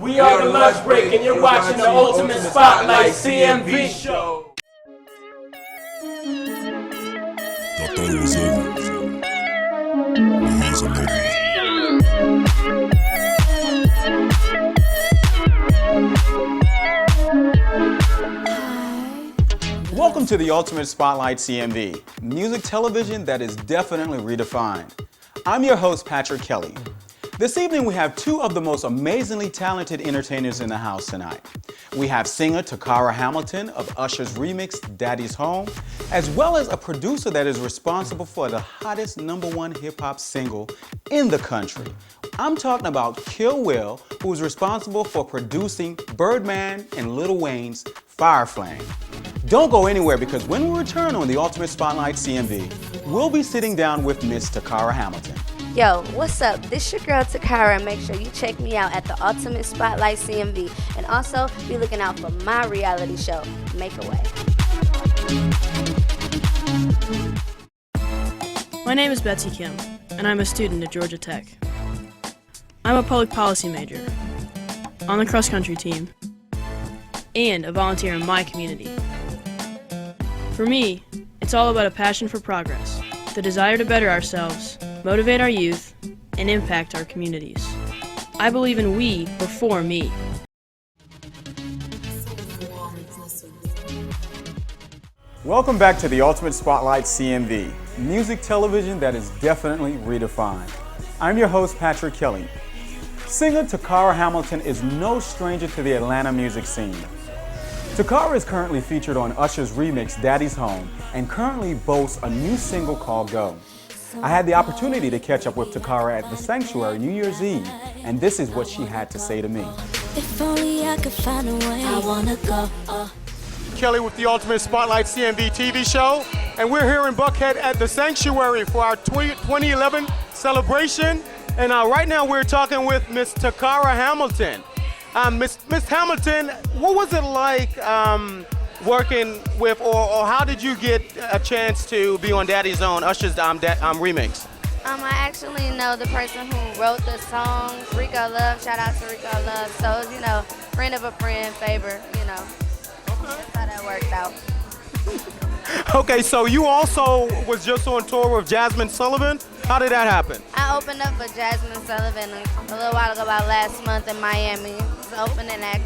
We are the lunch break, and you're watching the Ultimate Spotlight CMV show. I thought it was over. But here's another. Welcome to the Ultimate Spotlight CMV, music television that is definitely redefined. I'm your host, Patrick Kelly. This evening we have two of the most amazingly talented entertainers in the house tonight. We have singer Takara Hamilton of Usher's remix, Daddy's Home, as well as a producer that is responsible for the hottest #1 hip-hop single in the country. I'm talking about Kill Will, who is responsible for producing Birdman and Lil Wayne's Fire Flame. Don't go anywhere, because when we return on the Ultimate Spotlight CMV, we'll be sitting down with Miss Takara Hamilton. Yo, what's up? This your girl Takara, and make sure you check me out at the Ultimate Spotlight CMV, and also be looking out for my reality show, Make a Way. My name is Betsy Kim, and I'm a student at Georgia Tech. I'm a public policy major, on the cross-country team, and a volunteer in my community. For me, it's all about a passion for progress, the desire to better ourselves, motivate our youth, and impact our communities. I believe in we before me. Welcome back to the Ultimate Spotlight CMV, music television that is definitely redefined. I'm your host, Patrick Kelly. Singer Takara Hamilton is no stranger to the Atlanta music scene. Takara is currently featured on Usher's remix, Daddy's Home, and currently boasts a new single called Go. I had the opportunity to catch up with Takara at the Sanctuary New Year's Eve, and this is what she had to say to me. If only I could find a way, I wanna go. Kelly with the Ultimate Spotlight CMV TV show, and we're here in Buckhead at the Sanctuary for our 2011 celebration. And right now we're talking with Miss Takara Hamilton. Miss Hamilton, what was it like working with, or how did you get a chance to be on Daddy's Own, Usher's remix? I actually know the person who wrote the song, Rico Love. Shout out to Rico Love. So, friend of a friend, favor, That's how that worked out. Okay, so you also was just on tour with Jasmine Sullivan. How did that happen? I opened up for Jasmine Sullivan a little while ago, about last month in Miami. It's an opening act,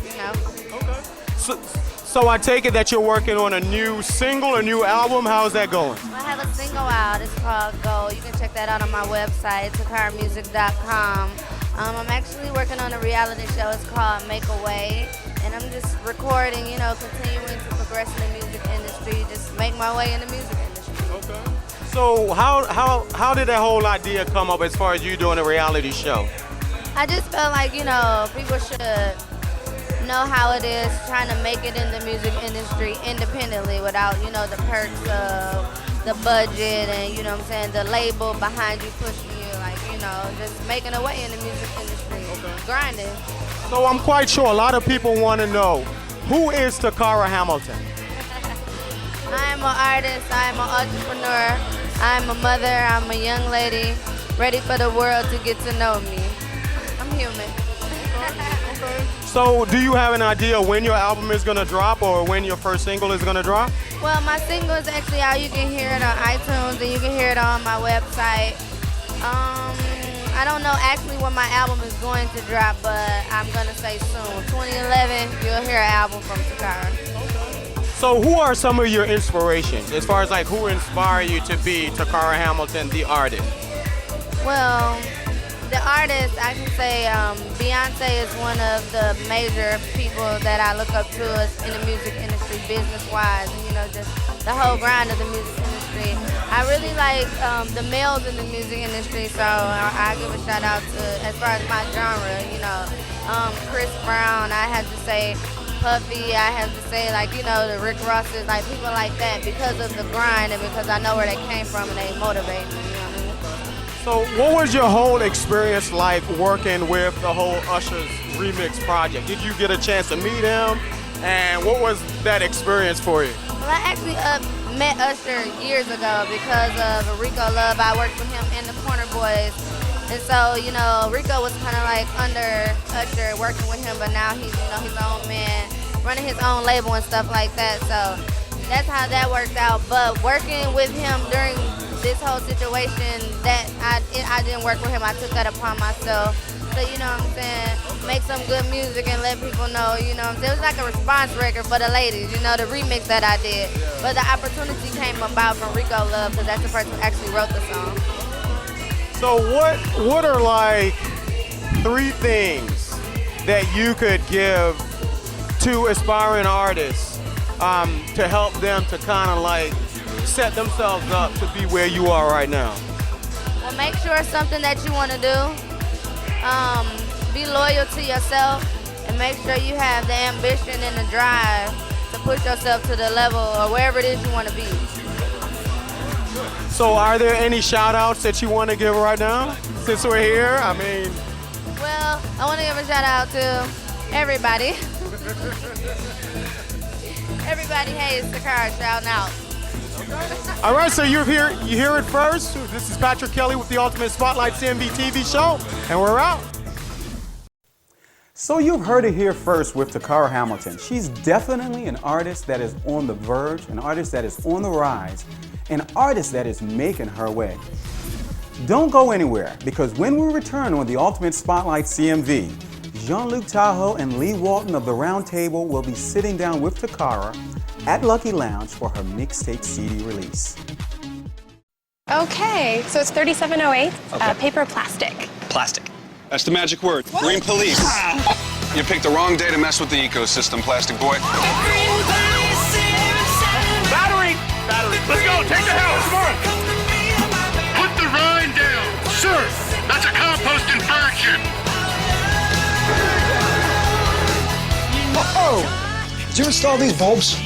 Okay. So I take it that you're working on a new single, a new album. How's that going? I have a single out. It's called Go. You can check that out on my website, takaramusic.com. I'm actually working on a reality show. It's called Make a Way. And I'm just recording, continuing to progress in the music industry, just make my way in the music industry. Okay. So how did that whole idea come up as far as you doing a reality show? I just felt like, people should know how it is trying to make it in the music industry independently without, the perks of the budget and, the label behind you pushing you, just making a way in the music industry, grinding. So I'm quite sure a lot of people want to know, who is Takara Hamilton? I'm an artist, I'm an entrepreneur, I'm a mother, I'm a young lady, ready for the world to get to know me. I'm human. So do you have an idea when your album is going to drop, or when your first single is going to drop? Well, my single is actually out. You can hear it on iTunes, and you can hear it on my website. I don't know actually when my album is going to drop, but I'm going to say soon. 2011, you'll hear an album from Takara. So who are some of your inspirations, as far as who inspire you to be Takara Hamilton, the artist? Well, the artist, I can say Beyonce is one of the major people that I look up to in the music industry, business-wise, and just the whole grind of the music industry. I really like the males in the music industry, so I give a shout out to, as far as my genre, Chris Brown, I have to say Puffy, I have to say the Rick Rosses, people like that, because of the grind and because I know where they came from and they motivate me, So what was your whole experience like working with the whole Usher's remix project? Did you get a chance to meet him? And what was that experience for you? Well, I actually met Usher years ago because of Rico Love. I worked with him in the Corner Boys And so, you know, Rico was kind of like under Usher, working with him, but now he's, you know, his own man, running his own label and stuff like that. So that's how that worked out. But working with him during this whole situation, that I didn't work with him. I took that upon myself. So, you know what I'm saying, make some good music and let people know, you know what I'm saying. It was like a response record for the ladies, you know, the remix that I did. But the opportunity came about from Rico Love, because that's the person who actually wrote the song. So what are like 3 things that you could give to aspiring artists to help them to kind of like set themselves up to be where you are right now? Well, make sure it's something that you want to do. Be loyal to yourself, and make sure you have the ambition and the drive to push yourself to the level or wherever it is you want to be. So are there any shout outs that you want to give right now since we're here? I mean, well, I want to give a shout out to everybody. Everybody, hey, it's Takara shouting out. all right, so you hear it first. This is Patrick Kelly with the Ultimate Spotlight CMV TV show, and we're out. So you've heard it here first with Takara Hamilton. She's definitely an artist that is on the verge, an artist that is on the rise, an artist that is making her way. Don't go anywhere, because when we return on the Ultimate Spotlight CMV, Jean-Luc Tahoe and Lee Walton of the Round Table will be sitting down with Takara at Lucky Lounge for her mixtape CD release. Okay, so it's 3708, paper plastic. Plastic. That's the magic word. What? Green police. You picked the wrong day to mess with the ecosystem, plastic boy. Battery! Let's go, take the house, come on! Put the rind down. Sir, that's a compost infraction. Oh! Did you install these bulbs?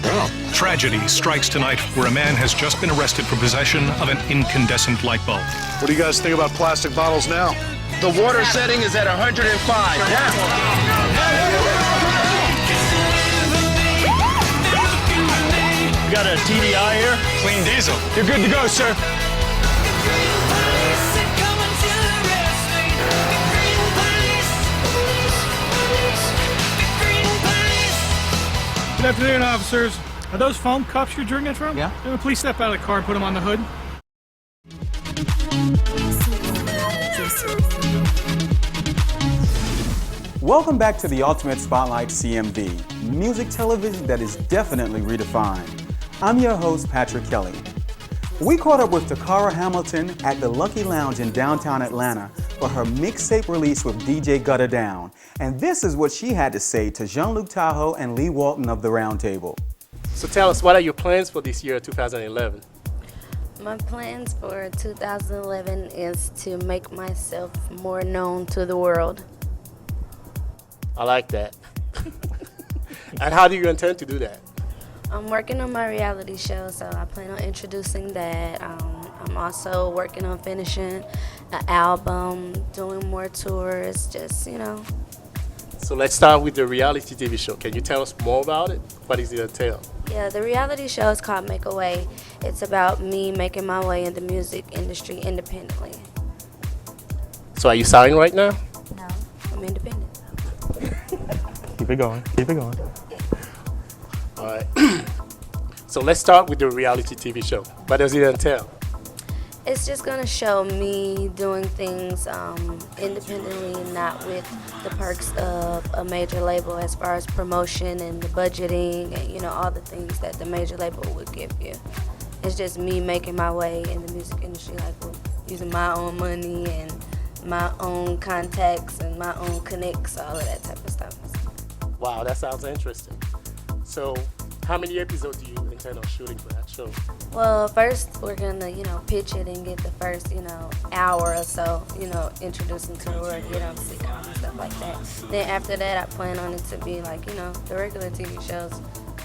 Oh. Tragedy strikes tonight where a man has just been arrested for possession of an incandescent light bulb. What do you guys think about plastic bottles now? The water setting is at 105. Yeah. You got a TDI here? Clean diesel. You're good to go, sir. Good afternoon, officers. Are those foam cups you're drinking from? Yeah. Please step out of the car and put them on the hood. Welcome back to the Ultimate Spotlight CMV, music television that is definitely redefined. I'm your host, Patrick Kelly. We caught up with Takara Hamilton at the Lucky Lounge in downtown Atlanta for her mixtape release with DJ Gutter Down. And this is what she had to say to Jean-Luc Tahoe and Lee Walton of the Round Table. So tell us, what are your plans for this year, 2011? My plans for 2011 is to make myself more known to the world. I like that. And how do you intend to do that? I'm working on my reality show, so I plan on introducing that. I'm also working on finishing an album, doing more tours, just, you know. So let's start with the reality TV show. Can you tell us more about it? What does it entail? Yeah, the reality show is called Make a Way. It's about me making my way in the music industry independently. So are you signed right now? No, I'm independent. Keep it going, keep it going. All right. So let's start with the reality TV show. What does it entail? It's just gonna show me doing things independently, not with the perks of a major label as far as promotion and the budgeting and, you know, all the things that the major label would give you. It's just me making my way in the music industry, like using my own money and my own contacts and my own connects, all of that type of stuff. Wow, that sounds interesting. So how many episodes do you intend on shooting for that show? Well, first we're gonna, you know, pitch it and get the first, you know, hour or so, you know, introducing to the world, get on sitcoms and stuff like that. Then after that, I plan on it to be like, you know, the regular TV shows,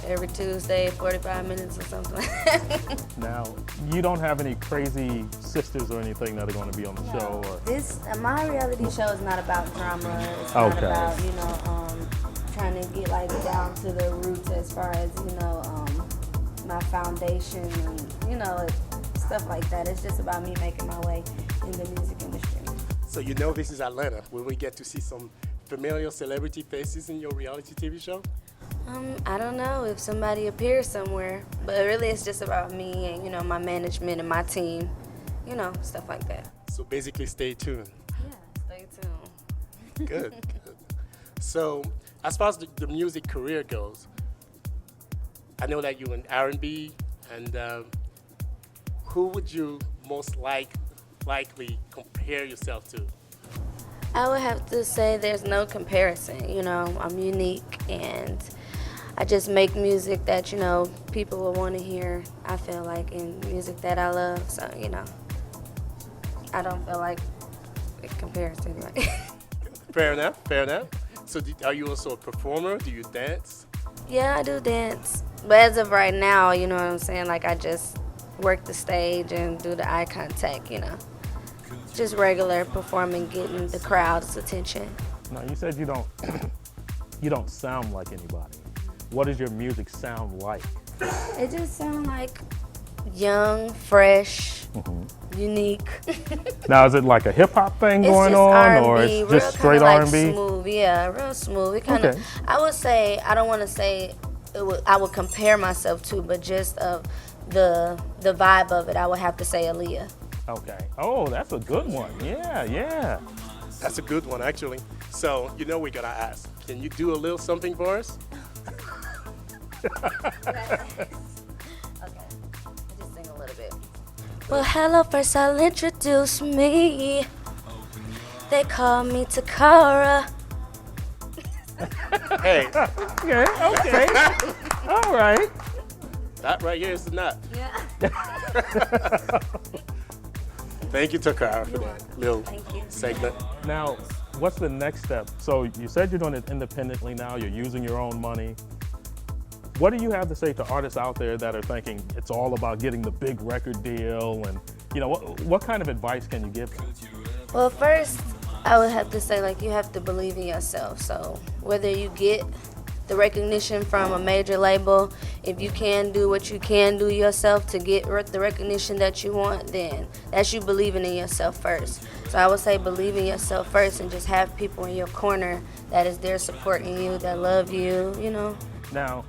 every Tuesday, 45 minutes or something like that. Now, you don't have any crazy sisters or anything that are going to be on the show? Or? My reality show is not about drama. It's not about, you know, trying to get like down to the roots as far as, you know, my foundation and, you know, stuff like that. It's just about me making my way in the music industry. So you know this is Atlanta. Will we get to see some familiar celebrity faces in your reality TV show? I don't know if somebody appears somewhere, but really it's just about me and, you know, my management and my team, you know, stuff like that. So basically, stay tuned. Yeah, stay tuned. Good, good. So as far as the music career goes, I know that you're in R&B, and who would you most likely compare yourself to? I would have to say there's no comparison. You know, I'm unique and I just make music that, you know, people will want to hear, I feel like, in music that I love. So, you know, I don't feel like it compares to anybody. Fair enough, fair enough. So are you also a performer? Do you dance? Yeah, I do dance. But as of right now, you know what I'm saying? Like, I just work the stage and do the eye contact, you know. Just regular performing, getting the crowd's attention. Now, you said you don't you don't sound like anybody. What does your music sound like? It just sounds like young, fresh, unique. Now, is it like a hip hop thing going just on, R&B, or it's just straight like R&B? Smooth, yeah, real smooth. It kind of, Okay. I would say, I don't want to say I would compare myself to, but just of the vibe of it, I would have to say Aaliyah. Okay. Oh, that's a good one. Yeah, yeah. That's a good one, actually. So, you know we're gonna ask, can you do a little something for us? Okay, I'll just sing a little bit. Well, hello, first I'll introduce me. They call me Takara. Hey. Okay, okay. All right. That right here is the nut. Yeah. Thank you, Takara, for that little segment. Now, what's the next step? So you said you're doing it independently now. You're using your own money. What do you have to say to artists out there that are thinking it's all about getting the big record deal? And, you know, what kind of advice can you give them? Well, first, I would have to say, like, you have to believe in yourself. So whether you get the recognition from a major label, if you can do what you can do yourself to get the recognition that you want, then that's you believing in yourself first. So I would say believe in yourself first and just have people in your corner that is there supporting you, that love you, you know. Now,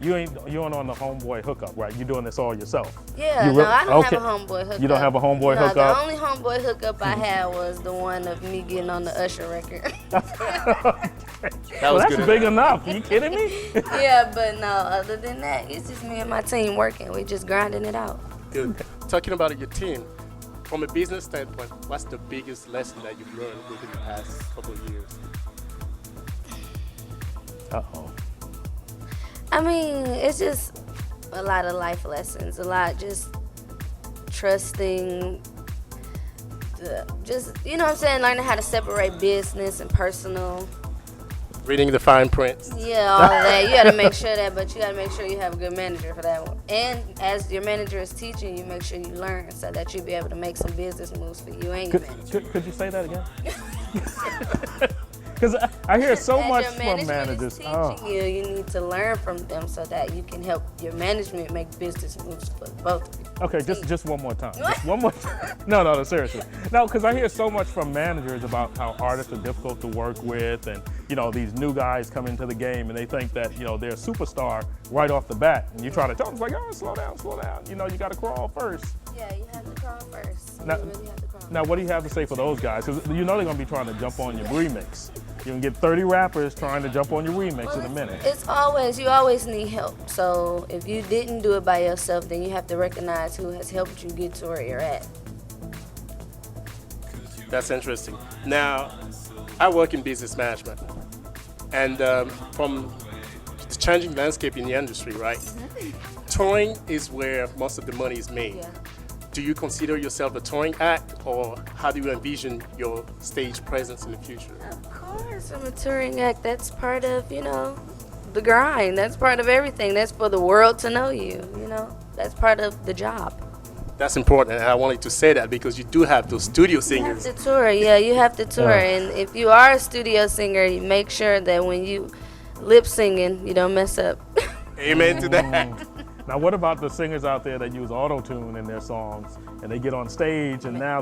you ain't on the homeboy hookup, right? You're doing this all yourself. Yeah, no, I don't have a homeboy hookup. You don't have a homeboy no, hookup? The only homeboy hookup I had was the one of me getting on the Usher record. That's big enough. Are you kidding me? Yeah, but no, other than that, it's just me and my team working. We just grinding it out. Good. Talking about your team, from a business standpoint, what's the biggest lesson that you've learned within the past couple of years? Uh-oh. I mean, it's just a lot of life lessons, a lot just trusting, just, you know what I'm saying, learning how to separate business and personal. Reading the fine print. Yeah, all of that. You gotta make sure that, but you gotta make sure you have a good manager for that one. And as your manager is teaching you, make sure you learn so that you'll be able to make some business moves for you and your manager. Could you say that again? Because I hear so much from managers. You need to learn from them so that you can help your management make business moves for both of you. Okay, just one more time. Just one more time. No, seriously. No, because I hear so much from managers about how artists are difficult to work with, and you know, these new guys come into the game and they think that, you know, they're a superstar right off the bat, and you try to tell them, it's like, oh, slow down. You know, you got to crawl first. Yeah, you have to crawl first. Now, you really have to crawl. Now, what do you have to say for those guys? Because you know they're going to be trying to jump on your remix. You can get 30 rappers trying to jump on your remix in a minute. You always need help. So if you didn't do it by yourself, then you have to recognize who has helped you get to where you're at. That's interesting. Now, I work in business management. And from the changing landscape in the industry, right? Touring is where most of the money is made. Yeah. Do you consider yourself a touring act, or how do you envision your stage presence in the future? Of course, I'm a touring act. That's part of, you know, the grind. That's part of everything. That's for the world to know you, you know. That's part of the job. That's important, and I wanted to say that because you do have those studio singers. You have to tour, yeah, you have to tour. And if you are a studio singer, you make sure that when you lip singing, you don't mess up. Amen to that. Now, what about the singers out there that use auto-tune in their songs, and they get on stage, and now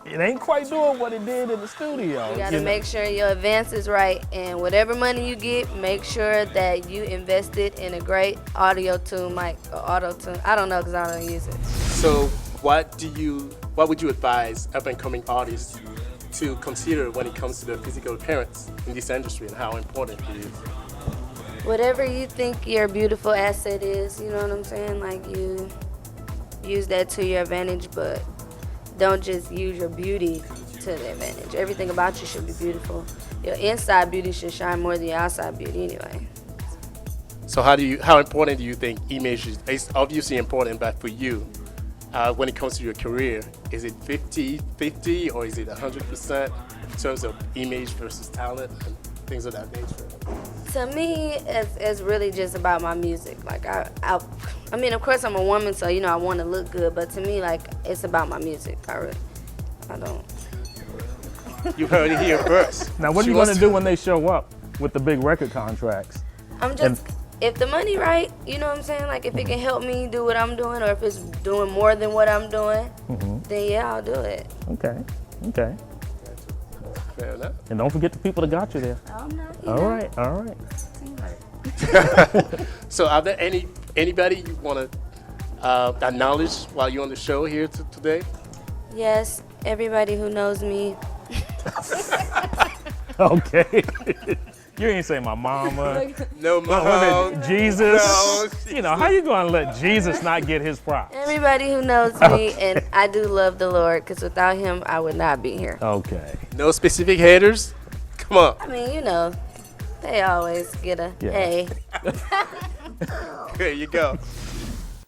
it ain't quite doing what it did in the studio. You gotta make sure your advance is right, and whatever money you get, make sure that you invest it in a great audio tune mic or auto tune. I don't know because I don't use it. So what would you advise up-and-coming artists to consider when it comes to their physical appearance in this industry and how important it is? Whatever you think your beautiful asset is, you know what I'm saying? Like, you use that to your advantage, but don't just use your beauty to the advantage. Everything about you should be beautiful. Your inside beauty should shine more than your outside beauty anyway. So how important do you think image is? It's obviously important, but for you, when it comes to your career, is it 50-50 or is it 100% in terms of image versus talent and things of that nature? To me, it's really just about my music. Like, I mean, of course I'm a woman, so, you know, I want to look good, but to me, like, it's about my music. I don't. You heard it here first. Now, what are you going to do when they show up with the big record contracts? I'm just, if the money right, you know what I'm saying? Like, if it can help me do what I'm doing, or if it's doing more than what I'm doing, then yeah, I'll do it. Okay. Fair enough. And don't forget the people that got you there. I'm not. All right. So are there anybody you want to acknowledge while you're on the show here today? Yes, everybody who knows me. Okay. You ain't say my mama. No mama. Jesus. No. You know, how you going to let Jesus not get his props? Everybody who knows me, and I do love the Lord, because without him, I would not be here. Okay. No specific haters? Come on. I mean, you know, they always get a hey. There you go.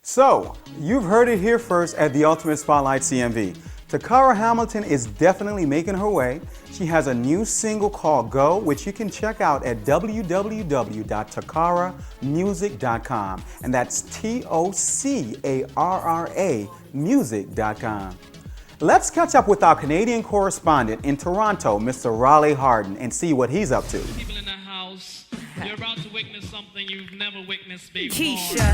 So, you've heard it here first at the Ultimate Spotlight CMV. Takara Hamilton is definitely making her way. She has a new single called Go, which you can check out at www.takaramusic.com. And that's TOCARRA music.com. Let's catch up with our Canadian correspondent in Toronto, Mr. Raleigh Harden, and see what he's up to. People in the house, you're about to witness something you've never witnessed before. Keisha.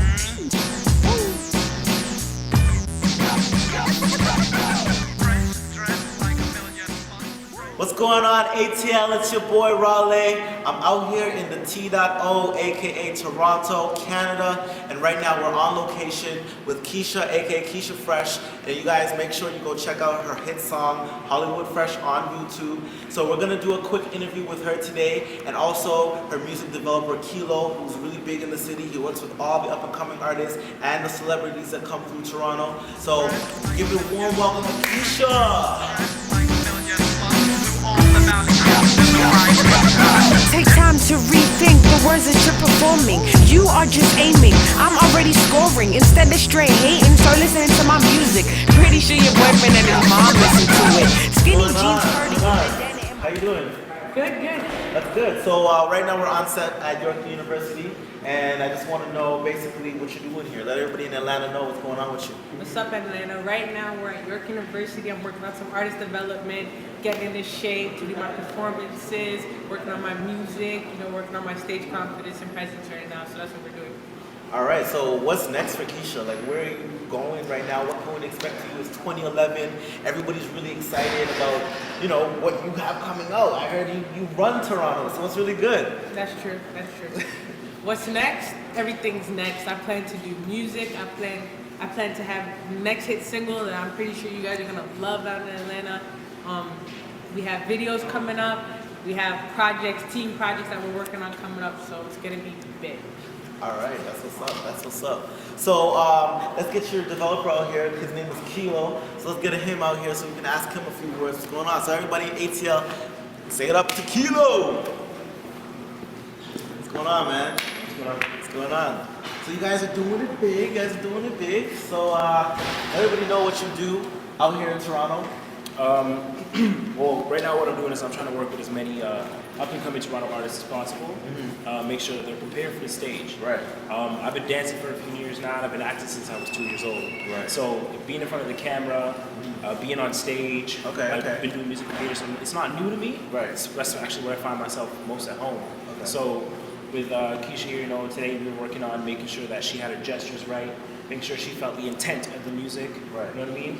What's going on, ATL? It's your boy Raleigh. I'm out here in the T.O, aka Toronto, Canada, and right now we're on location with Keisha, aka Keisha Fresh. And you guys make sure you go check out her hit song, Hollywood Fresh, on YouTube. So we're gonna do a quick interview with her today, and also her music developer Kilo, who's really big in the city. He works with all the up-and-coming artists and the celebrities that come through Toronto. So give it a warm welcome to Keisha. Take time to rethink the words that you're performing. You are just aiming, I'm already scoring. Instead of straight hating, start listening to my music. Pretty sure your boyfriend and his mom listen to it. Skinny jeans, How you doing? Good. That's good. So right now we're on set at York University, and I just want to know basically what you're doing here. Let everybody in Atlanta know what's going on with you. What's up, Atlanta? Right now we're at York University. I'm working on some artist development, getting into shape to do my performances, working on my music, working on my stage confidence and presence right now. So that's what we're doing. All right, so what's next for Keisha? Like, where are you going right now? What can we expect for you? It's 2011. Everybody's really excited about, what you have coming out. I heard you run Toronto, so it's really good. That's true. What's next? Everything's next. I plan to do music. I plan to have the next hit single that I'm pretty sure you guys are gonna love out in Atlanta. We have videos coming up. We have team projects that we're working on coming up, so it's gonna be big. All right, that's what's up. So let's get your developer out here. His name is Kilo. So let's get him out here so we can ask him a few words. What's going on? So everybody in ATL, say it up to Kilo. What's going on, man? What's going on? So you guys are doing it big. So everybody know what you do out here in Toronto. Well, right now what I'm doing is I'm trying to work with as many up-and-coming Toronto artists as possible. Make sure that they're prepared for the stage. Right. I've been dancing for a few years now, and I've been acting since I was 2 years old. Right. So being in front of the camera, being on stage, I've been doing music theater, so it's not new to me. Right. That's actually where I find myself most at home. Okay. So with Keisha here, today we were working on making sure that she had her gestures right, making sure she felt the intent of the music. Right. You know what I mean?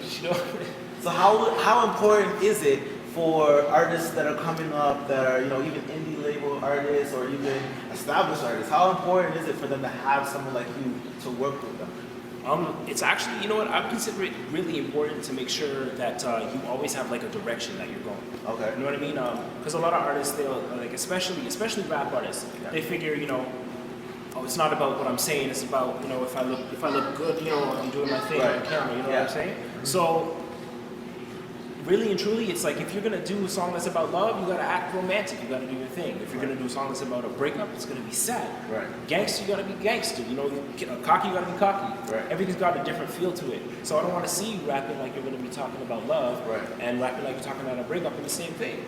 So how important is it for artists that are coming up, that are, you know, even indie label artists or even established artists, how important is it for them to have someone like you to work with them? It's actually, you know what, I consider it really important to make sure that you always have like a direction that you're going. Okay. You know what I mean? Because a lot of artists, they'll, like, especially rap artists, they figure, you know, oh, it's not about what I'm saying, it's about, you know, if I look good, you know, I'm doing my thing on camera, you know what I'm saying? So, really and truly, it's like if you're gonna do a song that's about love, you gotta act romantic, you gotta do your thing. If you're gonna do a song that's about a breakup, it's gonna be sad. Right. Gangster, you gotta be gangster. You know, cocky, you gotta be cocky. Right. Everything's got a different feel to it. So I don't want to see you rapping like you're gonna be talking about love, and rapping like you're talking about a breakup in the same thing.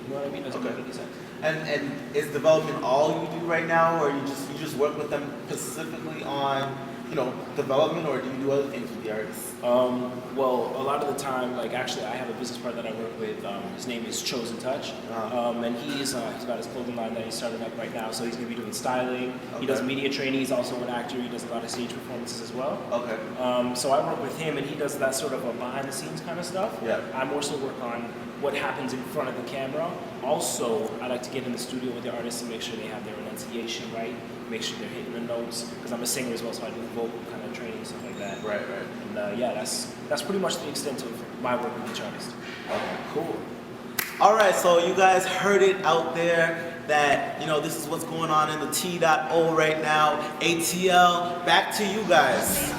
You know what I mean? Doesn't make any sense. And is development all you do right now, or you just work with them specifically on, you know, development, or do you do other things with the artists? Well, a lot of the time, like, actually, I have a business partner that I work with. His name is Chosen Touch, and he's got his clothing line that he's starting up right now. So he's gonna be doing styling. He does media training. He's also an actor. He does a lot of stage performances as well. Okay. So I work with him, and he does that sort of a behind the scenes kind of stuff. Yeah. I more so work on what happens in front of the camera. Also, I like to get in the studio with the artists and make sure they have their enunciation right, make sure they're hitting the notes, because I'm a singer as well, so I do vocal kind of training and stuff like that. Right. And yeah, that's pretty much the extent of my work with each artist. Okay, cool. All right, so you guys heard it out there that, you know, this is what's going on in the T.O right now. ATL, back to you guys.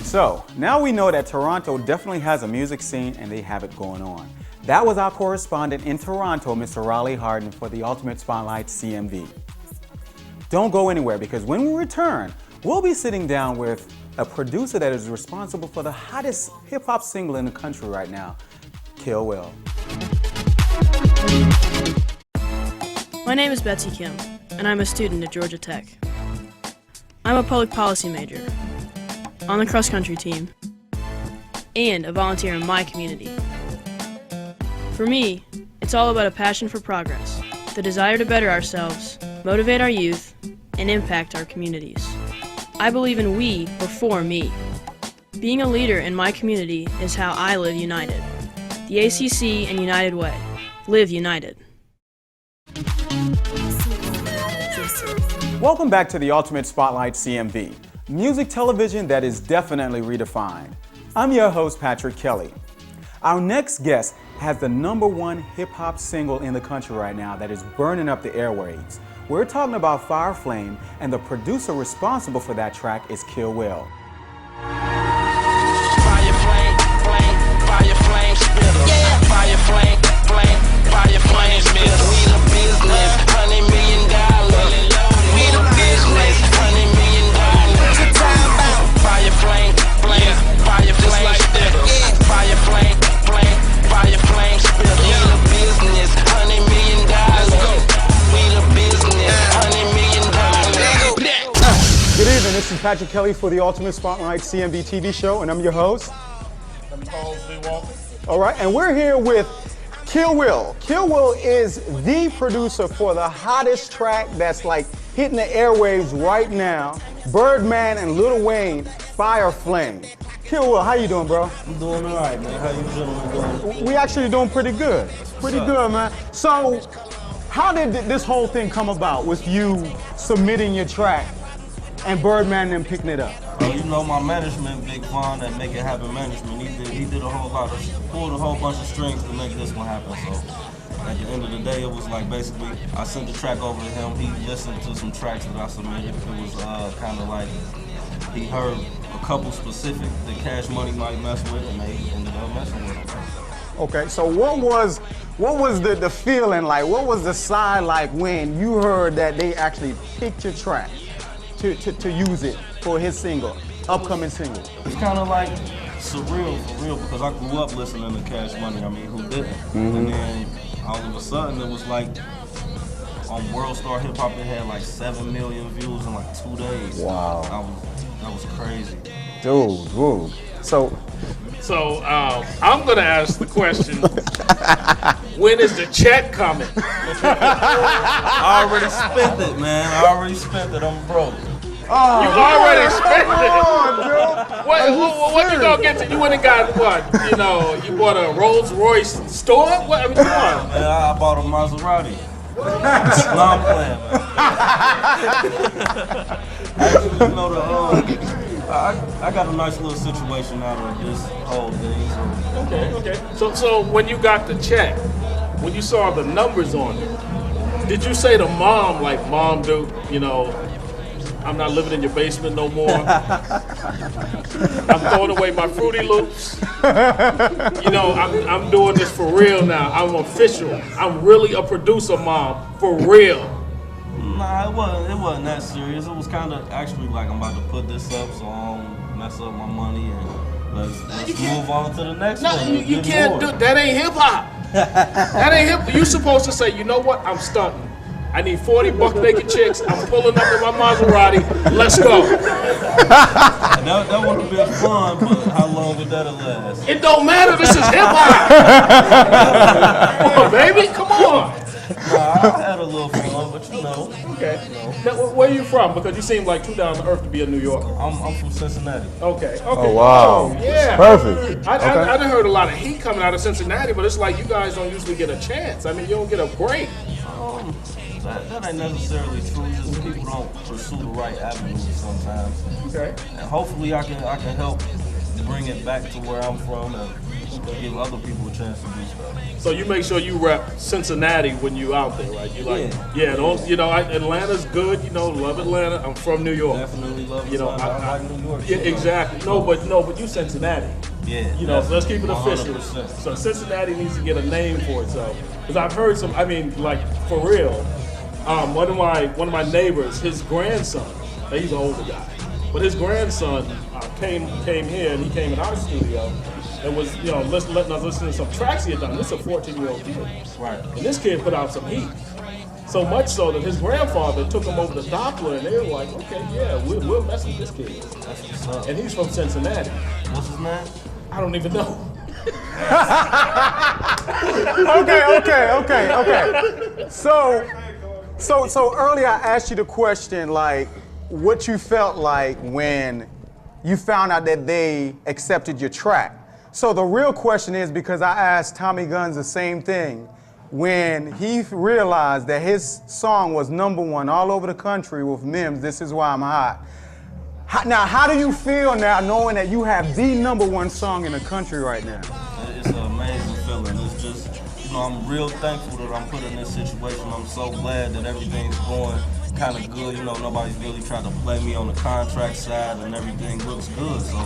So, now we know that Toronto definitely has a music scene and they have it going on. That was our correspondent in Toronto, Mr. Raleigh Harden, for the Ultimate Spotlight CMV. Don't go anywhere, because when we return, we'll be sitting down with a producer that is responsible for the hottest hip-hop single in the country right now, Kill Will. My name is Betsy Kim, and I'm a student at Georgia Tech. I'm a public policy major, on the cross-country team, and a volunteer in my community. For me, it's all about a passion for progress, the desire to better ourselves, motivate our youth, and impact our communities. I believe in we before me. Being a leader in my community is how I live united. The ACC and United Way. Live united. Welcome back to the Ultimate Spotlight CMV, music television that is definitely redefined. I'm your host, Patrick Kelly. Our next guest has the #1 hip-hop single in the country right now that is burning up the airwaves. We're talking about Fire Flame, and the producer responsible for that track is Kill Will. Fire flame, fire flame, spitter. Yeah. Fire flame, fire flame, spitter. We the business, $100 million. We the business, $100 million. Fire flame, fire flame, spitter. Fire flame, fire flame, spitter. We the business, $100 million. We the business, $100 million. Good evening, this is Patrick Kelly for the Ultimate Spotlight CMV TV show, and I'm your host. I'm Charles Lee Walker. All right, and we're here with Kill Will. Kill Will is the producer for the hottest track that's like hitting the airwaves right now, Birdman and Lil Wayne, Fire Flame. Kill Will, how you doing, bro? I'm doing all right, man. How you gentlemen doing? We actually doing pretty good. Pretty good, man. So, how did this whole thing come about with you submitting your track and Birdman and them picking it up? You know my management, Big Von, that Make It Happen management, he did a whole lot of, pulled a whole bunch of strings to make this one happen. So at the end of the day, it was like basically, I sent the track over to him. He listened to some tracks that I submitted. It was kind of like, he heard a couple specific that Cash Money might mess with, and they ended up messing with him. Okay, so what was the feeling like? What was the side like when you heard that they actually picked your track to use it for his single, upcoming single? It's kind of like surreal, for real, because I grew up listening to Cash Money. I mean, who didn't? And then all of a sudden, it was like on World Star Hip Hop, it had like 7 million views in like 2 days. Wow. That was crazy. Dude, woo. So I'm gonna ask the question: when is the check coming? I already spent it, man. I already spent it. I'm broke. Oh, you already spent it. Dude. What you gonna get to? You went and got what? You know, you bought a Rolls Royce store? What? I mean, come on. Man, I bought a Maserati. No, I'm playing, man. Actually, you know, I got a nice little situation out of this whole thing. Okay. So when you got the check, when you saw the numbers on it, did you say to mom, like, Mom, dude, you know, I'm not living in your basement no more. I'm throwing away my Fruity Loops. You know, I'm doing this for real now. I'm official. I'm really a producer, Mom, for real. Nah, it wasn't that serious. It was kind of actually like I'm about to put this up so I don't mess up my money and let's move on to the next one. You can't do that. Ain't hip hop. That ain't hip. You supposed to say, you know what? I'm stunting. I need 40 buck naked chicks. I'm pulling up in my Maserati. Let's go. That would have been fun, but how long would that have lasted? It don't matter. This is hip hop. Come on, baby. Come on. Nah, I had a little fun, but you know. Okay. Now, where are you from? Because you seem like too down to earth to be a New Yorker. I'm from Cincinnati. Okay. Oh, wow. Yeah. Perfect. I done heard a lot of heat coming out of Cincinnati, but it's like you guys don't usually get a chance. I mean, you don't get a break. That ain't necessarily true. Just people don't pursue the right avenues sometimes. Okay. And hopefully I can help bring it back to where I'm from and give other people a chance to do stuff. So you make sure you rep Cincinnati when you out there, right? You like, don't you know? Atlanta's good. You know, love Atlanta. I'm from New York. Definitely love Atlanta. I like New York. Yeah, exactly. No, but you Cincinnati. Yeah. You know, so let's keep it 100%. official. So Cincinnati needs to get a name for itself. Because I've heard some. I mean, like for real. One of my neighbors, his grandson. He's an older guy, but his grandson came here and he came in our studio. And was, you know, letting us listen to some tracks he had done. This is a 14-year-old kid. Right. And this kid put out some heat. So much so that his grandfather took him over to Doppler and they were like, okay, yeah, we'll mess with this kid. That's what's up. And he's from Cincinnati. What's his name? I don't even know. Okay. So earlier I asked you the question, like, what you felt like when you found out that they accepted your track. So the real question is, because I asked Tommy Guns the same thing, when he realized that his song was #1 all over the country with Mims, This Is Why I'm Hot. Now, how do you feel now knowing that you have the #1 song in the country right now? It's an amazing feeling. It's just, you know, I'm real thankful that I'm put in this situation. I'm so glad that everything's going kind of good. You know, nobody's really trying to play me on the contract side and everything looks good. So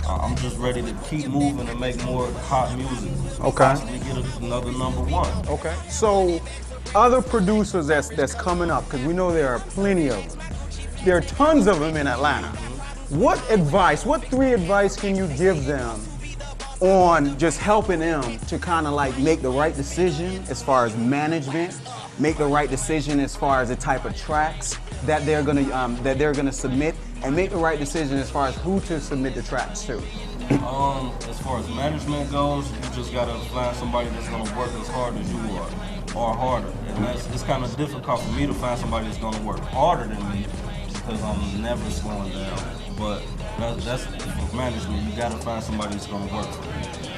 I'm just ready to keep moving and make more hot music. Okay. Possibly get another #1. Okay. So other producers that's coming up, because we know there are plenty of them. There are tons of them in Atlanta. What 3 advice can you give them on just helping them to kind of like make the right decision as far as management, make the right decision as far as the type of tracks that they're gonna submit, and make the right decision as far as who to submit the tracks to? As far as management goes, you just gotta find somebody that's gonna work as hard as you are, or harder. And it's kind of difficult for me to find somebody that's gonna work harder than me because I'm never slowing down. But that's for management. You gotta find somebody that's gonna work for you.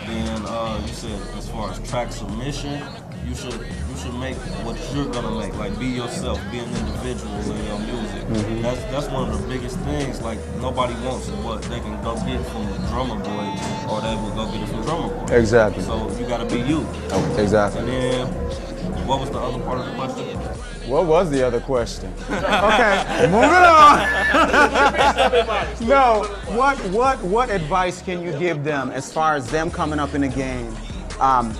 Then you said as far as track submission, you should make what you're gonna make. Like be yourself, be an individual in your music. Mm-hmm. That's one of the biggest things. Like nobody wants what they can go get from the Drummer Boy, or they will go get it from Drummer Boy. Exactly. So you gotta be you. Exactly. And then what was the other part of the question? What was the other question? Okay, moving on. No, what advice can you give them as far as them coming up in the game,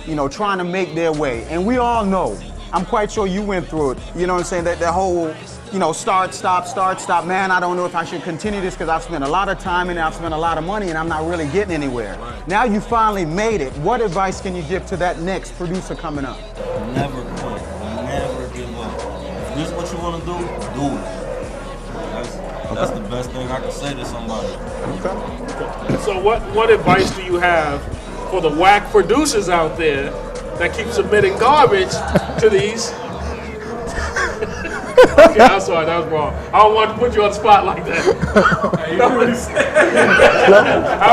you know, trying to make their way? And we all know, I'm quite sure you went through it, you know what I'm saying, that whole, you know, start, stop, man, I don't know if I should continue this because I've spent a lot of time and I've spent a lot of money and I'm not really getting anywhere. Right. Now you finally made it. What advice can you give to that next producer coming up? Never quit, never give up. If this is what you want to do it. That's the best best thing I can say to somebody. Okay. So what advice do you have for the whack producers out there that keep submitting garbage to these? Okay, I'm sorry, that was wrong. I don't want to put you on the spot like that. I don't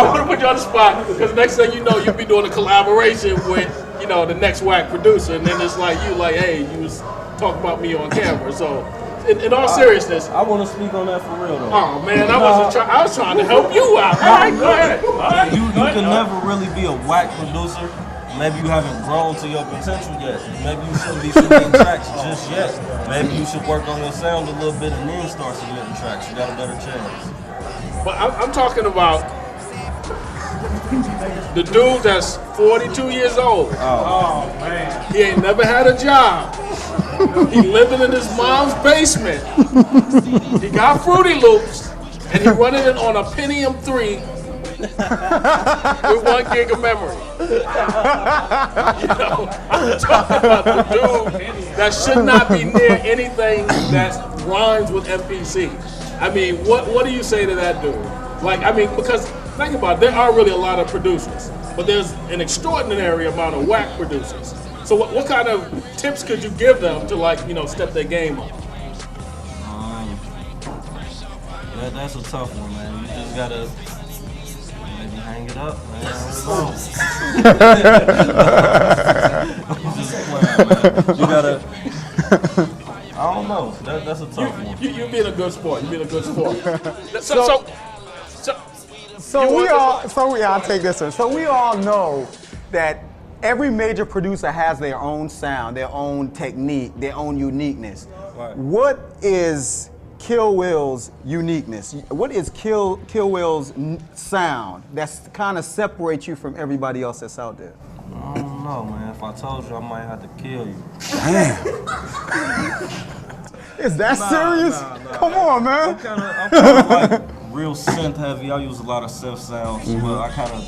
want to put you on the spot because next thing you know, you'll be doing a collaboration with, you know, the next whack producer, and then it's like you like, hey, you was talking about me on camera. So, in all seriousness, I want to speak on that for real though. Oh man, I was trying to help you out. All right, go ahead. You can never really be a whack producer. Maybe you haven't grown to your potential yet. Maybe you shouldn't be submitting tracks just yet. Maybe you should work on your sound a little bit and then start submitting tracks. You got a better chance. But I'm talking about the dude that's 42 years old. Oh man. He ain't never had a job. He living in his mom's basement. He got Fruity Loops and he running it on a Pentium 3 with 1 gig of memory. You know, I'm talking about the dude that should not be near anything that rhymes with MPC. I mean, what do you say to that dude? Like, I mean, because think about it, there are really a lot of producers, but there's an extraordinary amount of whack producers. So what kind of tips could you give them to, like, you know, step their game up? That's a tough one, man. You just gotta hang it up, man. You gotta. I don't know. That's a tough one. You being a good sport. You being a good sport. I'll take this one. So we all know that every major producer has their own sound, their own technique, their own uniqueness. Right. What is Kill Will's uniqueness? What is Kill Will's sound that's kind of separates you from everybody else that's out there? I don't know, man. If I told you, I might have to kill you. Damn. Is that serious? Come on, man. I'm kind of like real synth heavy. I use a lot of synth sounds, but I kind of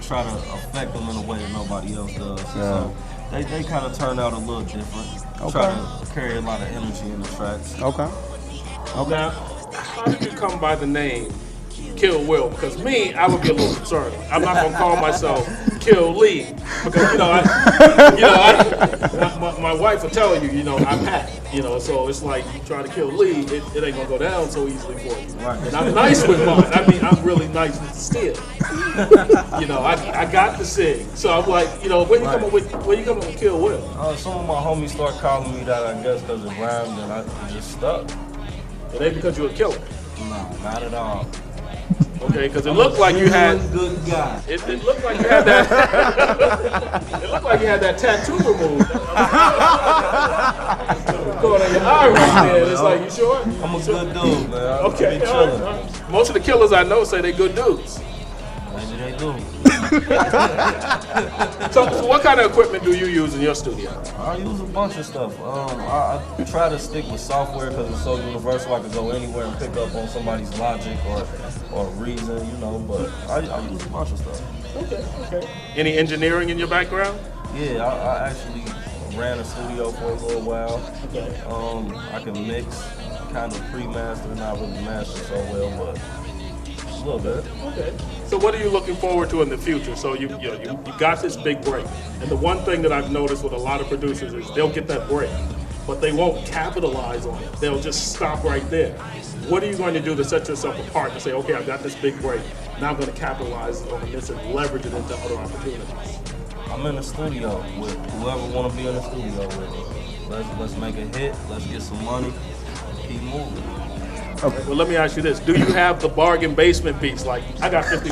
try to affect them in a way that nobody else does. So they kind of turn out a little different. Try to carry a lot of energy in the tracks. Okay. Now, how did you come by the name Kill Will? Because me, I would be a little concerned. I'm not gonna call myself Kill Lee because my wife will tell you, I'm Pat. So it's like you try to kill Lee, it ain't gonna go down so easily for you. Right. And I'm nice with mine. I mean, I'm really nice with the steel. I got to sing. So I'm like, when you come up with Kill Will? Some of my homies start calling me that, I guess, because it rhymed and I just stuck. It ain't because you're a killer. No, not at all. Okay, because it looked like you had. Good guy. It looked like you had that. It looked like you had that tattoo removed. Going on your eye right there. It's like, you sure? I'm a good dude, man. Okay, all right. Most of the killers I know say they good dudes. Maybe they do. So what kind of equipment do you use in your studio? I use a bunch of stuff. I try to stick with software because it's so universal. I can go anywhere and pick up on somebody's logic or reason, but I use a bunch of stuff. Okay. Any engineering in your background? Yeah, I actually ran a studio for a little while. Okay. I can mix, kind of pre-master, not really master so well, but a little bit. Okay. So what are you looking forward to in the future? So you got this big break, and the one thing that I've noticed with a lot of producers is they'll get that break, but they won't capitalize on it. They'll just stop right there. What are you going to do to set yourself apart and say, okay, I got this big break, now I'm going to capitalize on this and leverage it into other opportunities? I'm in the studio with whoever want to be in the studio with. Let's make a hit. Let's get some money. Keep moving. Okay. Well, let me ask you this: do you have the bargain basement beats? Like, I got $50,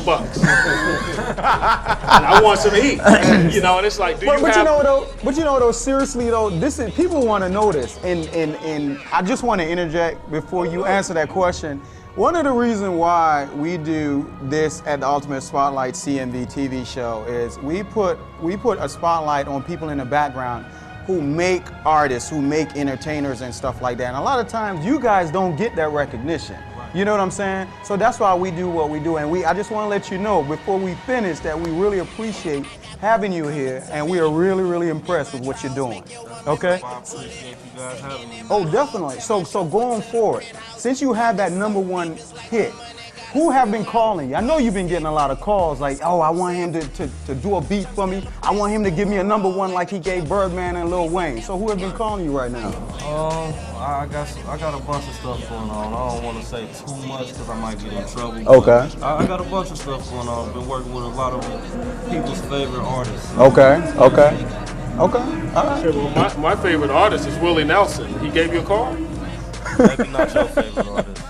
and I want some to eat. And it's like, do you have? But though, seriously though, people want to know this, and I just want to interject before you answer that question. One of the reasons why we do this at the Ultimate Spotlight CMV TV show is we put a spotlight on people in the background who make artists, who make entertainers and stuff like that. And a lot of times you guys don't get that recognition. You know what I'm saying? So that's why we do what we do. And I just want to let you know before we finish that we really appreciate having you here, and we are really, really impressed with what you're doing. Okay? I appreciate you guys having me. Oh, definitely. So going forward, since you had that #1 hit, who have been calling you? I know you've been getting a lot of calls like, oh, I want him to do a beat for me. I want him to give me a #1 like he gave Birdman and Lil Wayne. So who have been calling you right now? I got a bunch of stuff going on. I don't want to say too much because I might get in trouble. Okay. I got a bunch of stuff going on. I've been working with a lot of people's favorite artists. Okay. All right. Okay, well, my favorite artist is Willie Nelson. He gave you a call? Maybe not your favorite artist.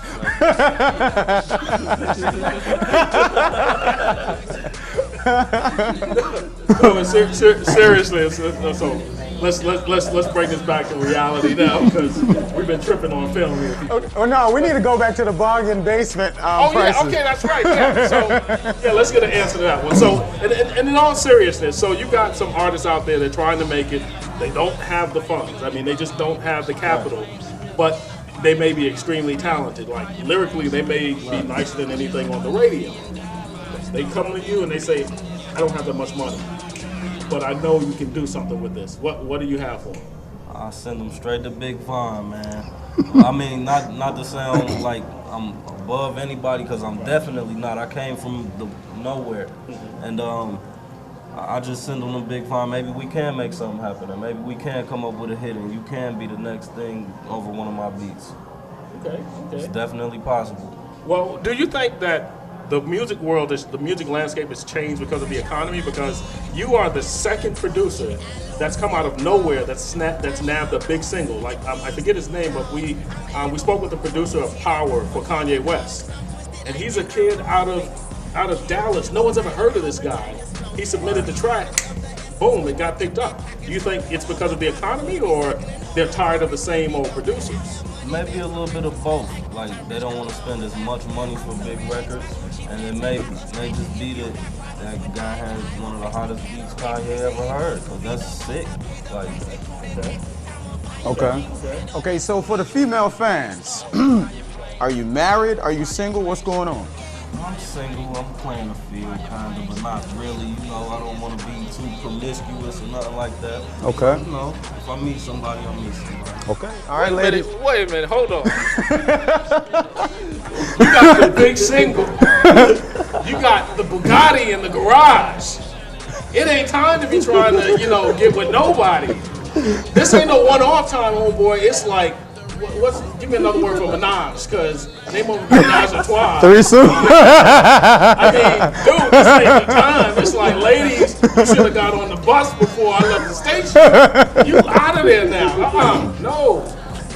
No, but seriously, so let's bring this back to reality now because we've been tripping on film here. Oh no, we need to go back to the bargain basement prices. Okay, that's right. Yeah, so let's get an answer to that one. So, and in all seriousness, so you got some artists out there that are trying to make it. They don't have the funds. I mean, they just don't have the capital, but they may be extremely talented. Like lyrically, they may be nicer than anything on the radio. They come to you and they say, I don't have that much money, but I know you can do something with this. What do you have for them? I send them straight to Big Von, man. I mean, not to sound like I'm above anybody, because I'm definitely not. I came from the nowhere, and I just send them to Big Von. Maybe we can make something happen, and maybe we can come up with a hit, and you can be the next thing over one of my beats. Okay. It's definitely possible. Well, do you think that the music world, the music landscape has changed because of the economy? Because you are the second producer that's come out of nowhere that's nabbed a big single. Like I forget his name, but we spoke with the producer of Power for Kanye West, and he's a kid out of Dallas. No one's ever heard of this guy. He submitted the track. Boom, it got picked up. Do you think it's because of the economy, or they're tired of the same old producers? Maybe a little bit of both. Like, they don't want to spend as much money for big records, and it may just be that guy has one of the hottest beats Kanye ever heard, because that's sick. Like, Okay, so for the female fans, are you married? Are you single? What's going on? I'm single. I'm playing the field, kind of, but not really. You know, I don't want to be too promiscuous or nothing like that. Okay. You know, if I meet somebody, I'll meet somebody. Okay. All right, ladies. Wait a minute, hold on. You got the big single. You got the Bugatti in the garage. It ain't time to be trying to, get with nobody. This ain't no one-off time, homeboy. It's like, give me another word for menage, because name of menage a trois. Threesome? I mean, dude, this ain't the time. It's like, ladies, you should have got on the bus before I left the station. You out of there now. No.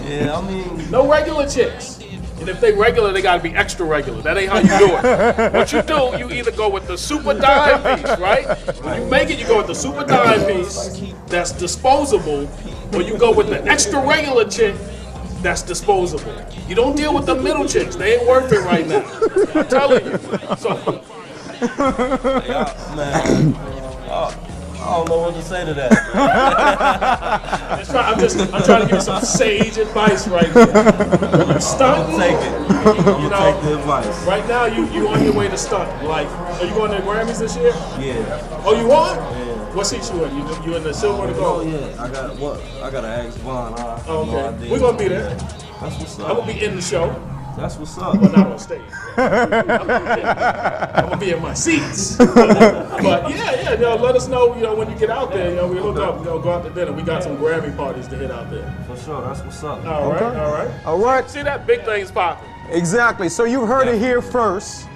Yeah, I mean, no regular chicks. And if they regular, they gotta be extra regular. That ain't how you do it. What you do, you either go with the super dime piece, right? When you make it, you go with the super dime piece that's disposable, or you go with the extra regular chick that's disposable. You don't deal with the middle chicks. They ain't worth it right now. I'm telling you. So, man, I don't know what to say to that. I'm trying to give you some sage advice right here. You stunting? Take it. I'm gonna take the advice. Right now, you on your way to stunt. Like, are you going to the Grammys this year? Yeah. Oh, you are? Yeah. What seat you in? You in the silver or the gold? Oh yeah, I gotta ask Vaughn. Okay, we're gonna be there. That's what's up. I'm gonna be in the show. That's what's up. Well, not on stage. I'm gonna be in my seats. But yeah, let us know, when you get out there. We hook up, go out to dinner. We got some Grammy parties to hit out there. For sure, that's what's up. All right. See that big thing's popping. Exactly. So you heard it here first.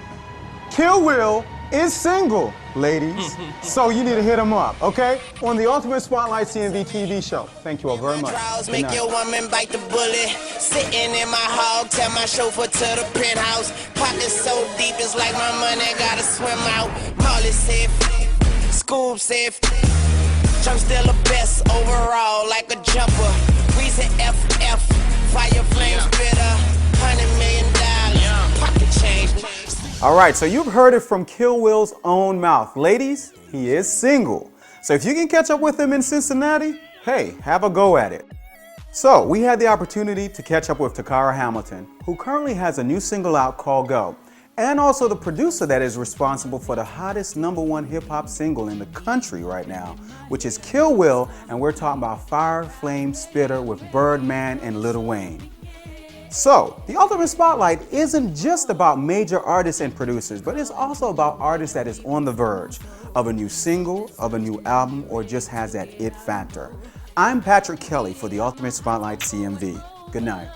Kill Will is single, ladies. So you need to hit him up, okay? On the Ultimate Spotlight CMV TV show. Thank you all very much. Make your woman bite the bullet. Sitting in my hog, tell my chauffeur to the penthouse. Pockets so deep, it's like my money gotta swim out. Molly safe, Scoob safe. I'm still the best overall, like a jumper. Reason FF, fire flames bitter. $100 million, pocket change. All right, so you've heard it from Kill Will's own mouth. Ladies, he is single. So if you can catch up with him in Cincinnati, hey, have a go at it. So we had the opportunity to catch up with Takara Hamilton, who currently has a new single out called Go. and also the producer that is responsible for the hottest #1 hip-hop single in the country right now, which is Kill Will, and we're talking about Fire Flame Spitter with Birdman and Lil Wayne. So, the Ultimate Spotlight isn't just about major artists and producers, but it's also about artists that is on the verge of a new single, of a new album, or just has that it factor. I'm Patrick Kelly for the Ultimate Spotlight CMV. Good night.